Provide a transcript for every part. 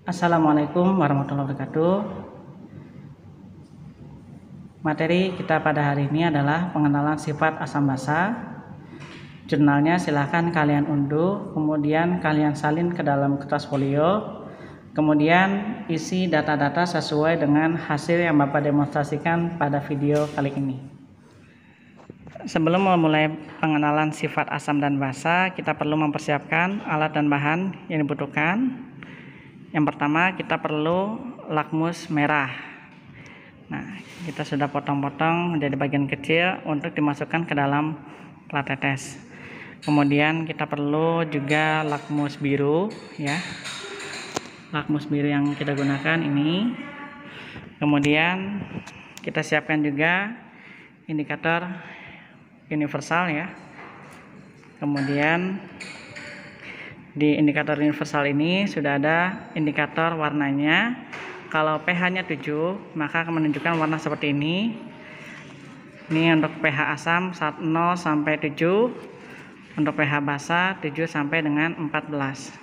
Assalamualaikum warahmatullahi wabarakatuh. Materi kita pada hari ini adalah pengenalan sifat asam basa. Jurnalnya silahkan kalian unduh, kemudian kalian salin ke dalam kertas folio, kemudian isi data-data sesuai dengan hasil yang Bapak demonstrasikan pada video kali ini. Sebelum memulai pengenalan sifat asam dan basa, kita perlu mempersiapkan alat dan bahan yang dibutuhkan. Yang pertama, kita perlu lakmus merah. Nah, kita sudah potong-potong menjadi bagian kecil untuk dimasukkan ke dalam plat tetes. Kemudian kita perlu juga lakmus biru, ya. Lakmus biru yang kita gunakan ini. Kemudian kita siapkan juga indikator universal, ya. Kemudian di indikator universal ini sudah ada indikator warnanya. Kalau pH-nya 7, maka akan menunjukkan warna seperti ini. Ini untuk pH asam 0 sampai 7, untuk pH basa 7 sampai dengan 14.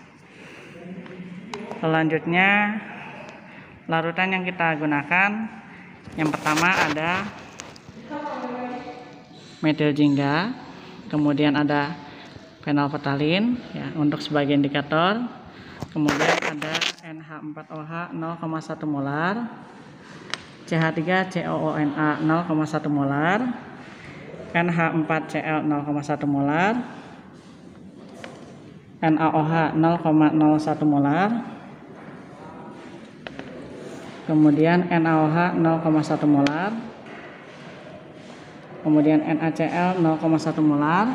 Selanjutnya, larutan yang kita gunakan, yang pertama ada metil jingga, kemudian ada fenolftalin, ya, untuk sebagai indikator. Kemudian ada NH4OH 0,1 molar, CH3COONA 0,1 molar, NH4Cl 0,1 molar, NaOH 0,01 molar, kemudian NaOH 0,1 molar, kemudian NaCl 0,1 molar,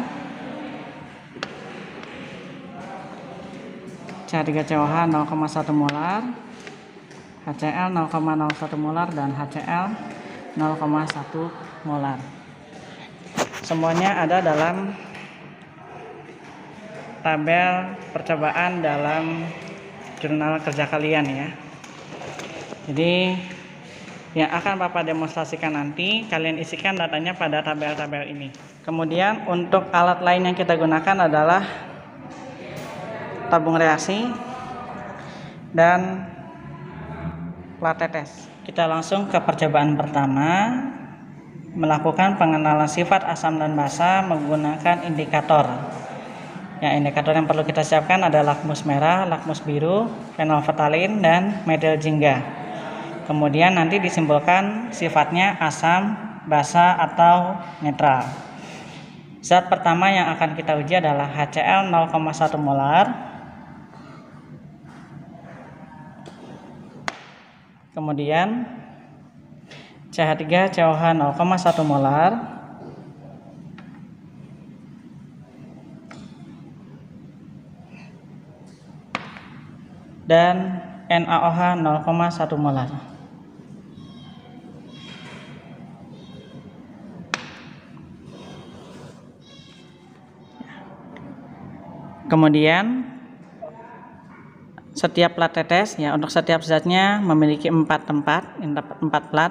CH3COH 0,1 molar, HCl 0,01 molar, dan HCl 0,1 molar. Semuanya ada dalam tabel percobaan dalam jurnal kerja kalian, ya. Jadi yang akan Bapak demonstrasikan nanti, kalian isikan datanya pada tabel-tabel ini. Kemudian untuk alat lain yang kita gunakan adalah tabung reaksi dan plat tetes. Kita langsung ke percobaan pertama, melakukan pengenalan sifat asam dan basa menggunakan indikator. Ya, indikator yang perlu kita siapkan ada lakmus merah, lakmus biru, fenolftalin, dan metil jingga. Kemudian nanti disimbolkan sifatnya asam, basa, atau netral. Zat pertama yang akan kita uji adalah HCl 0,1 molar. Kemudian CH3COH 0,1 molar, dan NaOH 0,1 molar. Kemudian setiap plat tetes, ya, untuk setiap zatnya memiliki 4 tempat, 4 plat.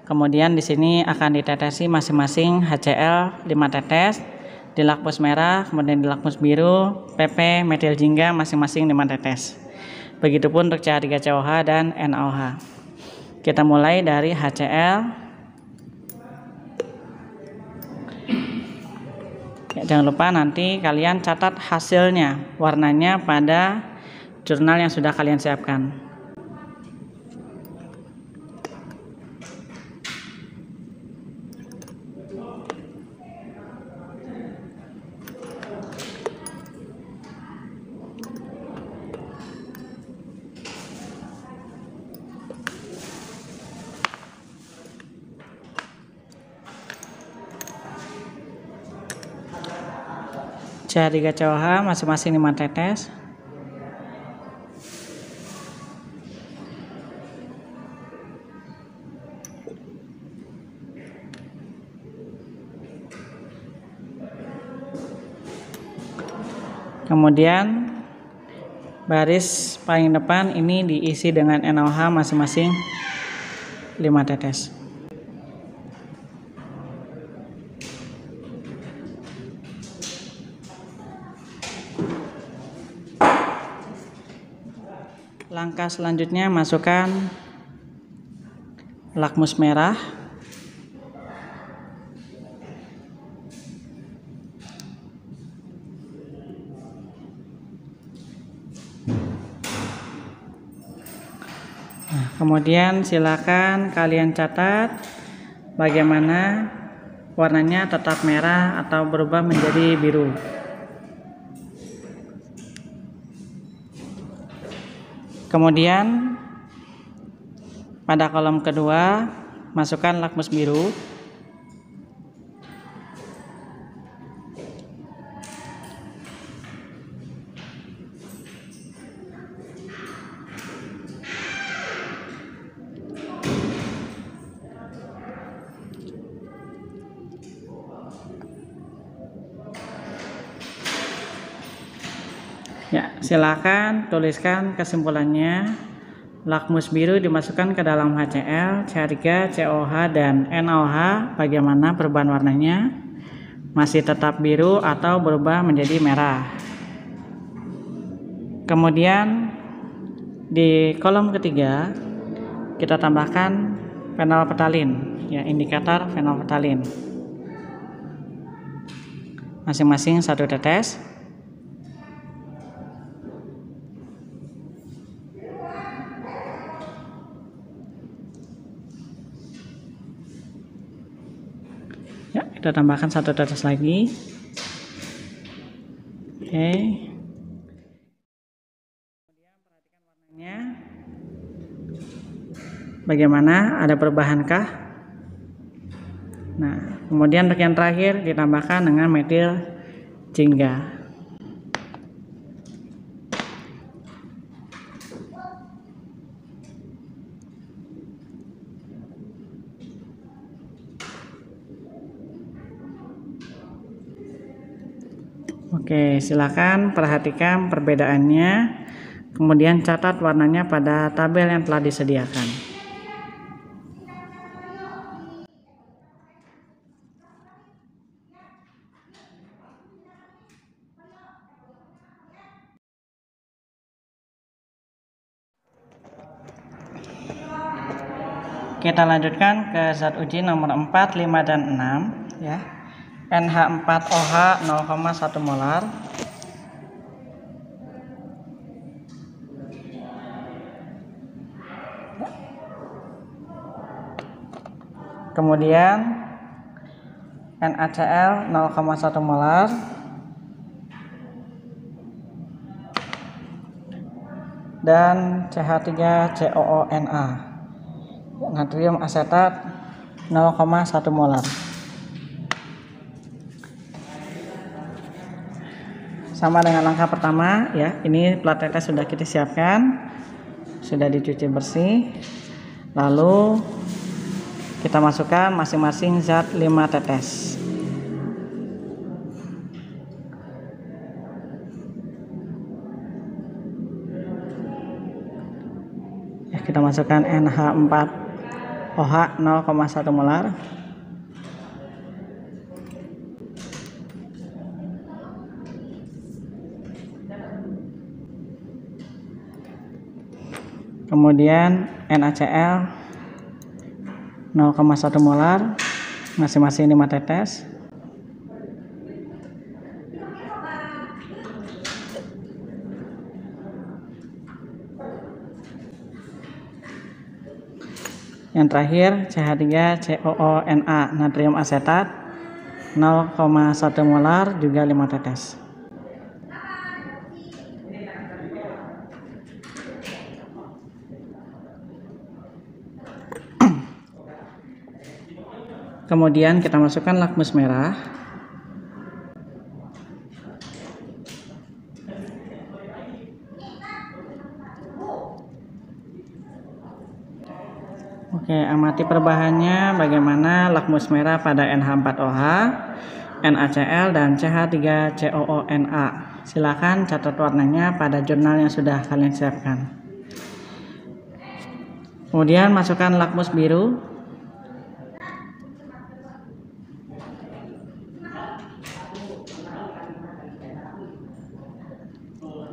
Kemudian di sini akan ditetesi masing-masing HCl 5 tetes, di lakmus merah, kemudian di lakmus biru, PP, metil jingga masing-masing 5 tetes. Begitupun untuk CH3COH dan NaOH. Kita mulai dari HCl. Ya, jangan lupa nanti kalian catat hasilnya, warnanya pada jurnal yang sudah kalian siapkan. CH3COH masing-masing 5 tetes. Kemudian baris paling depan ini diisi dengan NaOH masing-masing 5 tetes. Langkah selanjutnya masukkan lakmus merah. Nah, kemudian silakan kalian catat bagaimana warnanya tetap merah atau berubah menjadi biru. Kemudian pada kolom kedua masukkan lakmus biru. Ya, silakan tuliskan kesimpulannya. Lakmus biru dimasukkan ke dalam HCl, CH3, COH, dan NaOH. Bagaimana perubahan warnanya? Masih tetap biru atau berubah menjadi merah? Kemudian di kolom ketiga kita tambahkan fenolftalin, ya, indikator fenolftalin. Masing-masing 1 tetes. Ya, kita tambahkan 1 tetes lagi. Oke. Kemudian perhatikan warnanya. Bagaimana? Ada perubahankah? Nah, kemudian bagian terakhir ditambahkan dengan metil jingga. Oke, silakan perhatikan perbedaannya, kemudian catat warnanya pada tabel yang telah disediakan. Kita lanjutkan ke zat uji nomor 4, 5, dan 6, ya. NH4OH 0,1 molar. Kemudian NaCl 0,1 molar. Dan CH3COONa, natrium asetat 0,1 molar. Sama dengan langkah pertama, ya. Ini plat tetes sudah kita siapkan, sudah dicuci bersih. Lalu kita masukkan masing-masing zat 5 tetes. Ya, kita masukkan NH4OH 0,1 molar. Kemudian NaCl 0,1 molar, masing-masing 5 tetes. Yang terakhir CH3COONa, natrium asetat 0,1 molar, juga 5 tetes. Kemudian kita masukkan lakmus merah. Oke, amati perubahannya bagaimana lakmus merah pada NH4OH, NaCl, dan CH3COONa. Silakan catat warnanya pada jurnal yang sudah kalian siapkan. Kemudian masukkan lakmus biru.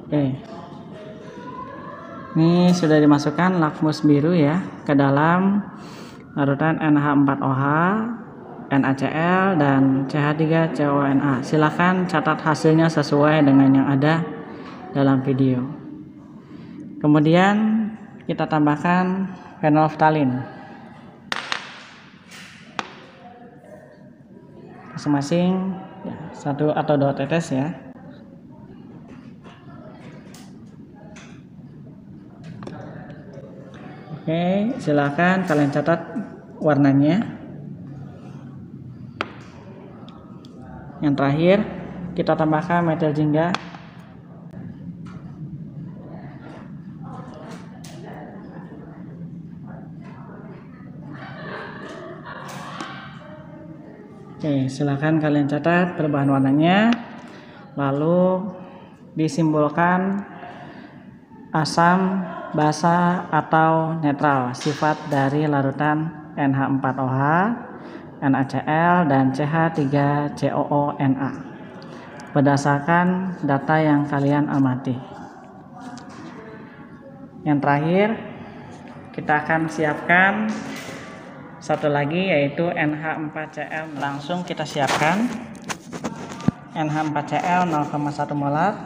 Oke. Ini sudah dimasukkan lakmus biru ya ke dalam larutan NH4OH, NaCl, dan CH3CONa. Silakan catat hasilnya sesuai dengan yang ada dalam video. Kemudian kita tambahkan phenolphthalein masing-masing ya, 1 atau 2 tetes ya. Oke, silakan kalian catat warnanya. Yang terakhir kita tambahkan metil jingga. Oke, silakan kalian catat perubahan warnanya, lalu disimbolkan asam, basa, atau netral sifat dari larutan NH4OH, NaCl, dan CH3COONa berdasarkan data yang kalian amati. Yang terakhir kita akan siapkan satu lagi, yaitu NH4Cl. Langsung kita siapkan NH4Cl 0,1 molar.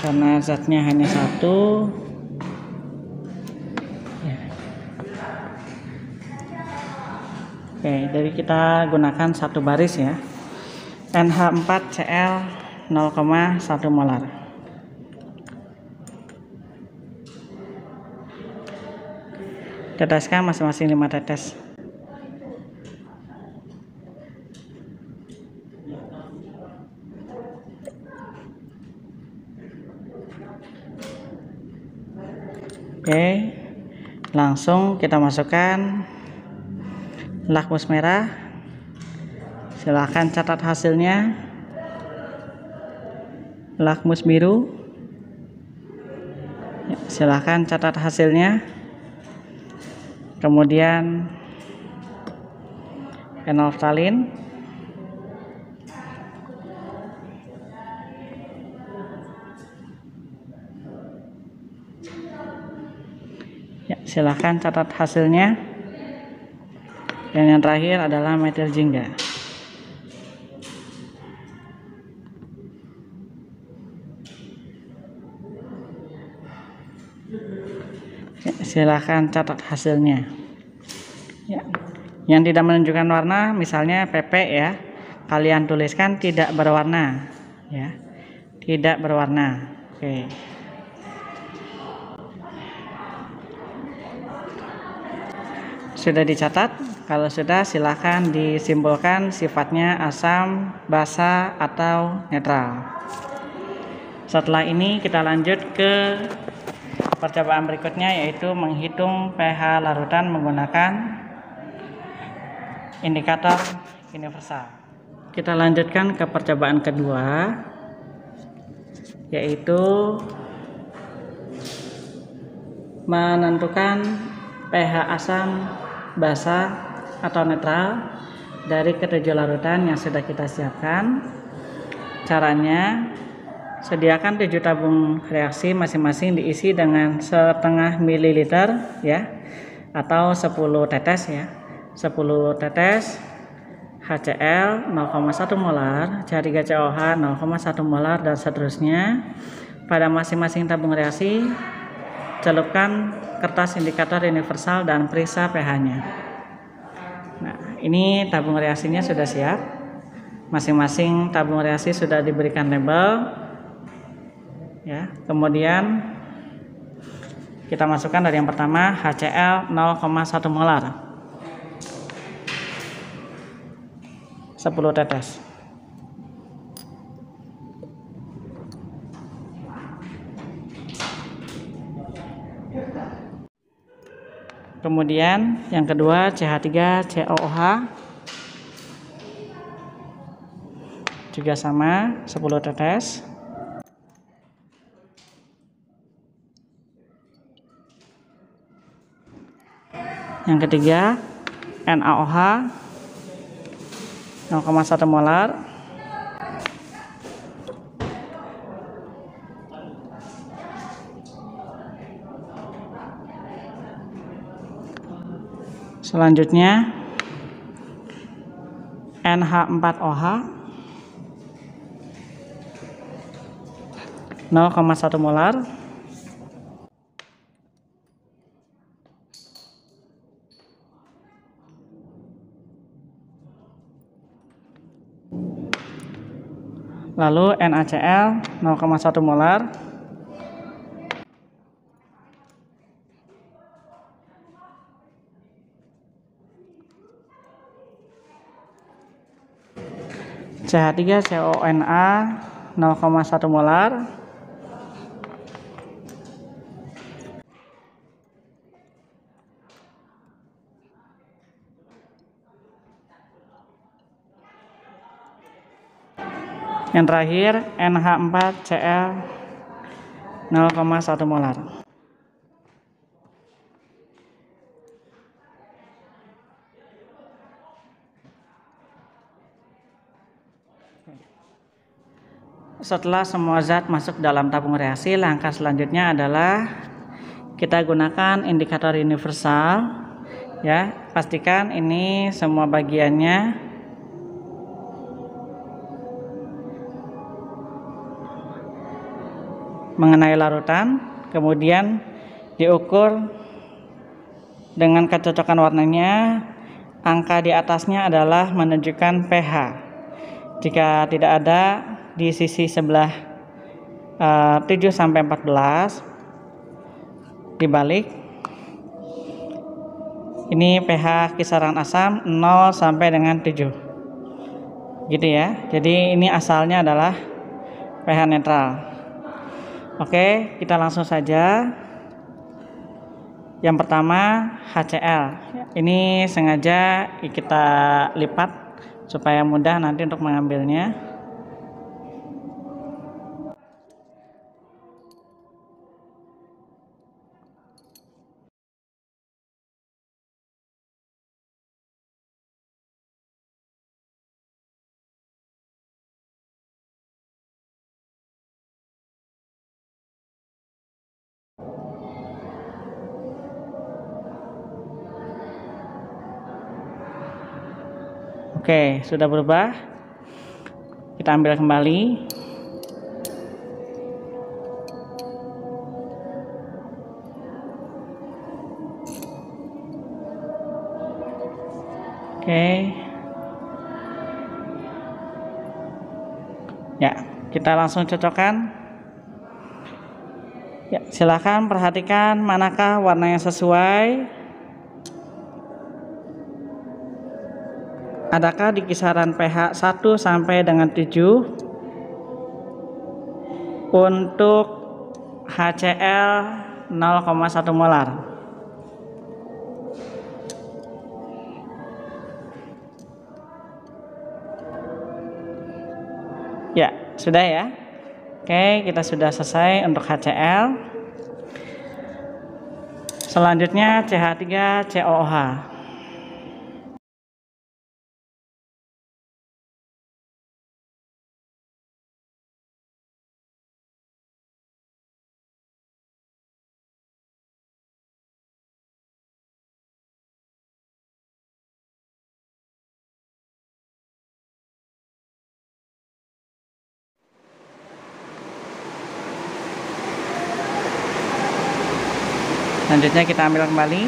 Karena zatnya hanya satu ya. Oke, jadi kita gunakan satu baris ya. NH4Cl 0,1 molar. Teteskan masing-masing 5 tetes. Oke, langsung kita masukkan lakmus merah. Silahkan catat hasilnya. Lakmus biru, silahkan catat hasilnya. Kemudian phenolphthalein, ya, silahkan catat hasilnya. Dan yang terakhir adalah metil jingga. Ya, silahkan catat hasilnya ya. Yang tidak menunjukkan warna, misalnya PP ya, kalian tuliskan tidak berwarna ya, tidak berwarna. Oke, sudah dicatat. Kalau sudah, silahkan disimbolkan sifatnya asam, basa, atau netral. Setelah ini kita lanjut ke percobaan berikutnya, yaitu menghitung pH larutan menggunakan indikator universal. Kita lanjutkan ke percobaan kedua, yaitu menentukan pH asam, basa, atau netral dari ketujuh larutan yang sudah kita siapkan. Caranya, sediakan 7 tabung reaksi, masing-masing diisi dengan setengah mililiter ya, atau 10 tetes ya. 10 tetes HCl 0,1 molar, CH3COH 0,1 molar, dan seterusnya. Pada masing-masing tabung reaksi celupkan kertas indikator universal dan periksa pH-nya. Nah, ini tabung reaksinya sudah siap. Masing-masing tabung reaksi sudah diberikan label ya. Kemudian kita masukkan dari yang pertama, HCl 0,1 molar, 10 tetes. Kemudian yang kedua, CH3COOH juga sama, 10 tetes. Yang ketiga, NaOH 0,1 molar. Selanjutnya NH4OH 0,1 molar. Lalu NaCl 0,1 molar. CH3CONA 0,1 molar. Yang terakhir NH4Cl 0,1 molar. Setelah semua zat masuk dalam tabung reaksi, langkah selanjutnya adalah kita gunakan indikator universal. Ya, pastikan ini semua bagiannya mengenai larutan, kemudian diukur dengan kecocokan warnanya. Angka di atasnya adalah menunjukkan pH. Jika tidak ada di sisi sebelah 7-14, dibalik, ini pH kisaran asam 0 sampai dengan 7, gitu ya. Jadi ini asalnya adalah pH netral. Oke, kita langsung saja. Yang pertama HCl, ini sengaja kita lipat supaya mudah nanti untuk mengambilnya. Oke, sudah berubah. Kita ambil kembali. Oke. Ya, kita langsung cocokkan. Ya, silakan perhatikan manakah warna yang sesuai. Adakah di kisaran pH 1 sampai dengan 7? Untuk HCl 0,1 molar. Ya, sudah ya. Oke, kita sudah selesai untuk HCl. Selanjutnya CH3COOH. Selanjutnya kita ambil kembali.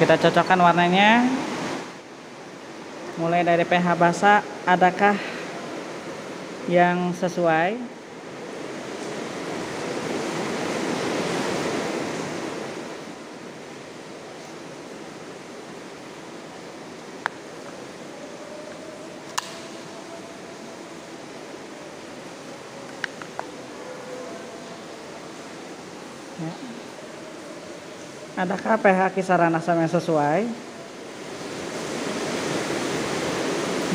Kita cocokkan warnanya. Mulai dari pH basa, adakah yang sesuai? Ya. Adakah pH kisaran asam yang sesuai?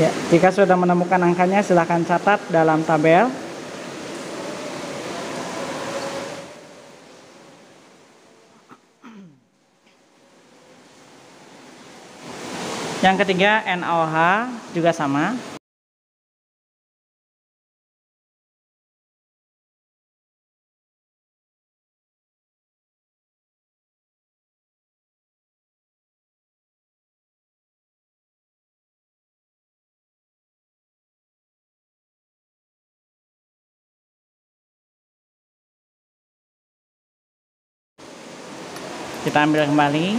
Ya, jika sudah menemukan angkanya silakan catat dalam tabel. Yang ketiga NaOH juga sama. Kita ambil kembali.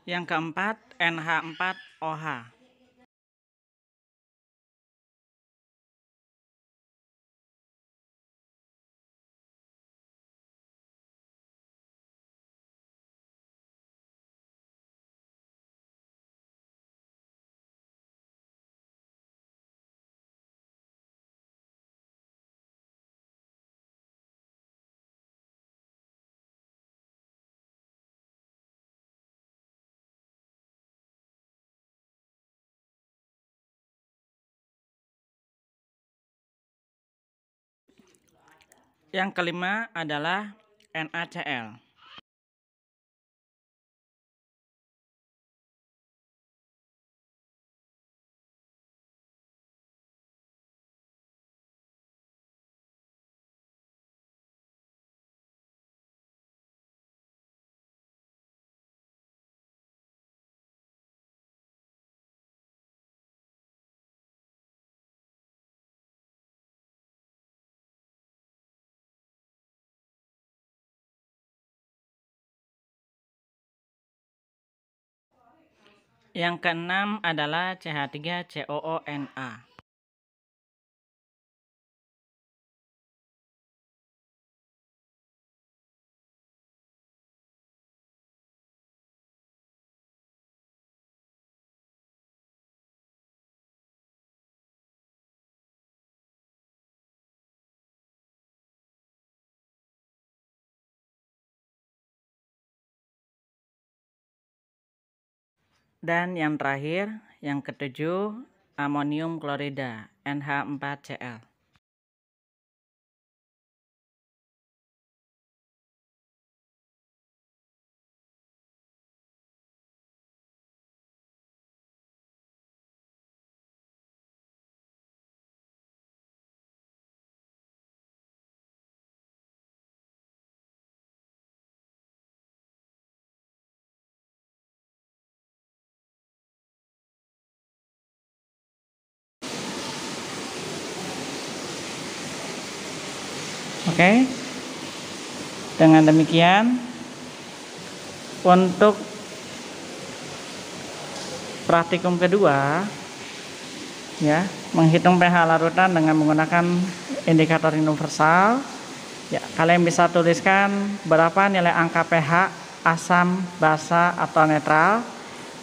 Yang keempat NH4OH. Yang kelima adalah NaCl. Yang keenam adalah CH3COONA. Dan yang terakhir, yang ketujuh, amonium klorida, NH4Cl. Oke. Dengan demikian, untuk praktikum kedua, ya, menghitung pH larutan dengan menggunakan indikator universal, ya, kalian bisa tuliskan berapa nilai angka pH asam, basa, atau netral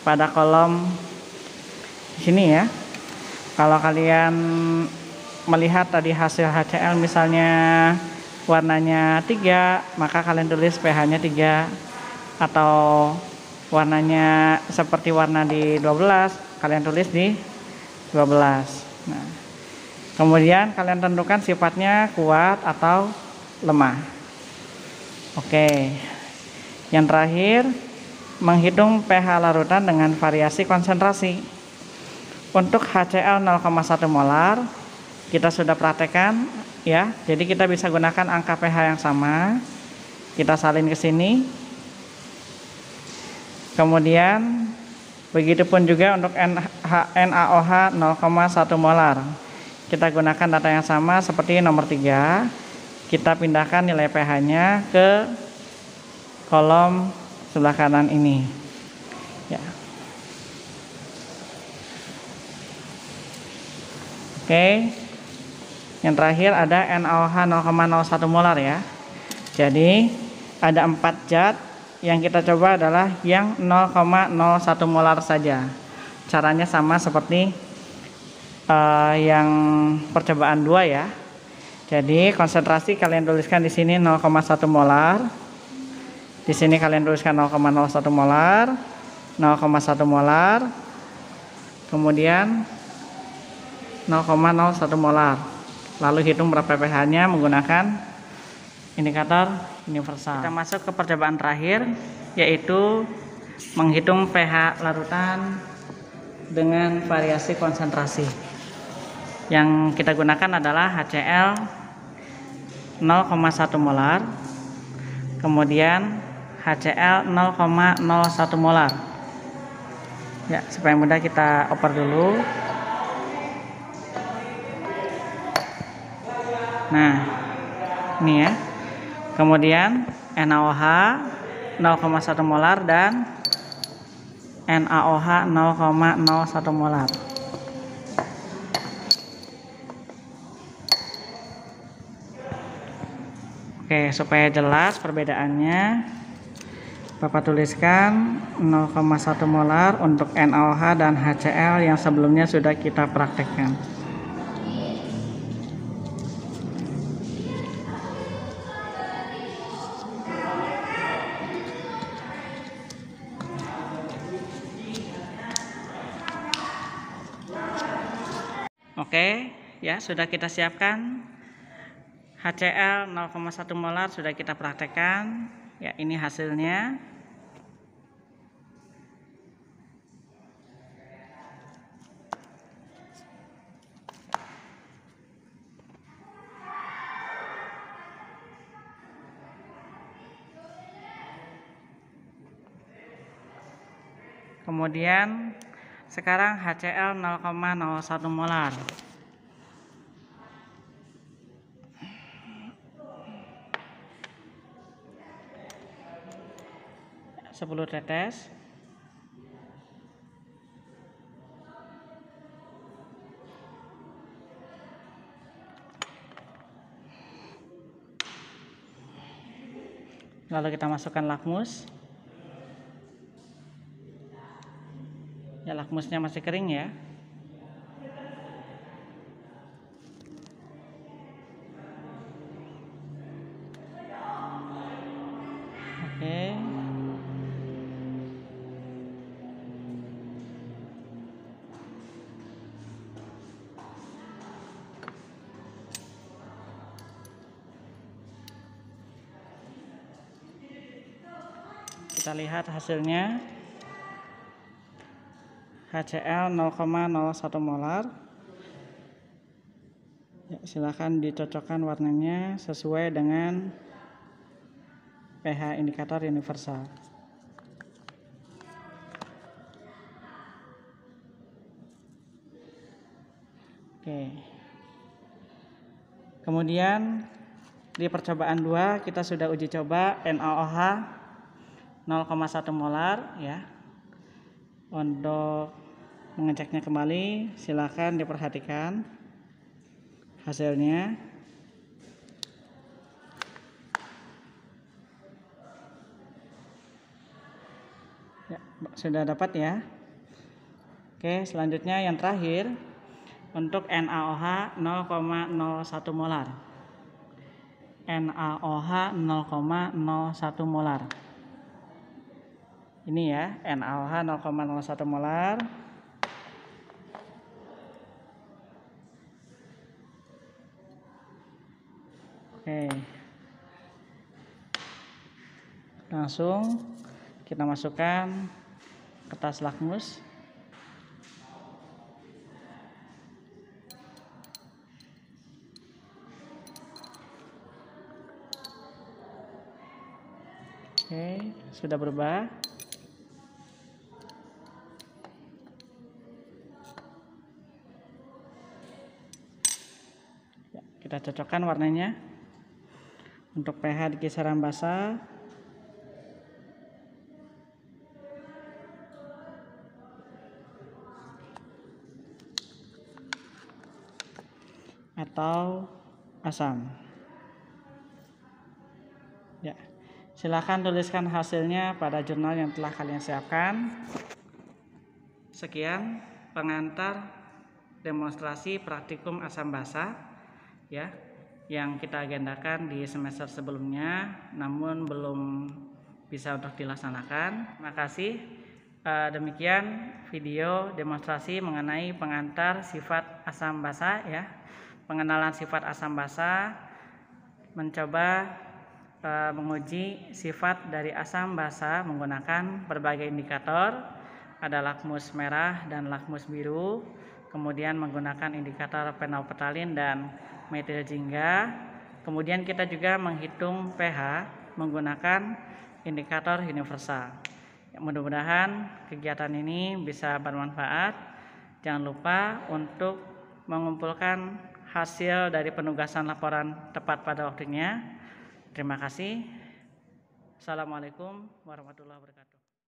pada kolom sini ya. Kalau kalian melihat tadi hasil HCl misalnya warnanya 3, maka kalian tulis pH-nya 3, atau warnanya seperti warna di 12, kalian tulis di 12. Nah, kemudian kalian tentukan sifatnya kuat atau lemah. Oke. Yang terakhir, menghitung pH larutan dengan variasi konsentrasi. Untuk HCl 0,1 molar kita sudah praktekkan ya. Jadi kita bisa gunakan angka pH yang sama. Kita salin ke sini. Kemudian begitupun juga untuk NaOH 0,1 molar. Kita gunakan data yang sama seperti nomor 3. Kita pindahkan nilai pH-nya ke kolom sebelah kanan ini. Ya. Oke. Yang terakhir ada NaOH 0,01 molar ya. Jadi ada 4 zat yang kita coba adalah yang 0,01 molar saja. Caranya sama seperti yang percobaan 2 ya. Jadi konsentrasi kalian tuliskan di sini 0,1 molar. Di sini kalian tuliskan 0,01 molar, 0,1 molar, kemudian 0,01 molar. Lalu hitung berapa pH-nya menggunakan indikator universal. Kita masuk ke percobaan terakhir, yaitu menghitung pH larutan dengan variasi konsentrasi. Yang kita gunakan adalah HCl 0,1 molar, kemudian HCl 0,01 molar. Ya, supaya mudah kita oper dulu. Nah, ini ya. Kemudian NaOH 0,1 molar dan NaOH 0,01 molar. Oke, supaya jelas perbedaannya, Bapak tuliskan 0,1 molar untuk NaOH dan HCl yang sebelumnya sudah kita praktekkan. Oke, ya sudah kita siapkan. HCl 0,1 molar sudah kita praktekkan. Ya, ini hasilnya. Kemudian sekarang HCl 0,01 molar. 10 tetes. Lalu kita masukkan lakmus. Ya, lakmusnya masih kering ya. Oke. Kita lihat hasilnya. HCl 0,01 molar. Ya, silakan dicocokkan warnanya sesuai dengan pH indikator universal. Oke. Kemudian di percobaan 2 kita sudah uji coba NaOH 0,1 molar ya. Untuk mengeceknya kembali, silakan diperhatikan hasilnya. Ya, sudah dapat ya. Oke, selanjutnya yang terakhir untuk NaOH 0,01 molar. NaOH 0,01 molar. Ini ya, NaOH 0,01 molar. Oke. Langsung kita masukkan ke tas lakmus. Oke, sudah berubah. Ya, kita cocokkan warnanya. Untuk pH di kisaran basah. Atau asam. Ya, Silakan tuliskan hasilnya pada jurnal yang telah kalian siapkan. Sekian pengantar demonstrasi praktikum asam basa ya yang kita agendakan di semester sebelumnya, namun belum bisa untuk dilaksanakan. Terima kasih. Demikian video demonstrasi mengenai pengantar sifat asam basa ya. Pengenalan sifat asam basa, mencoba menguji sifat dari asam basa menggunakan berbagai indikator, ada lakmus merah dan lakmus biru, kemudian menggunakan indikator fenolftalin dan metil jingga. Kemudian kita juga menghitung pH menggunakan indikator universal. Mudah-mudahan kegiatan ini bisa bermanfaat. Jangan lupa untuk mengumpulkan hasil dari penugasan laporan tepat pada waktunya. Terima kasih. Assalamualaikum warahmatullahi wabarakatuh.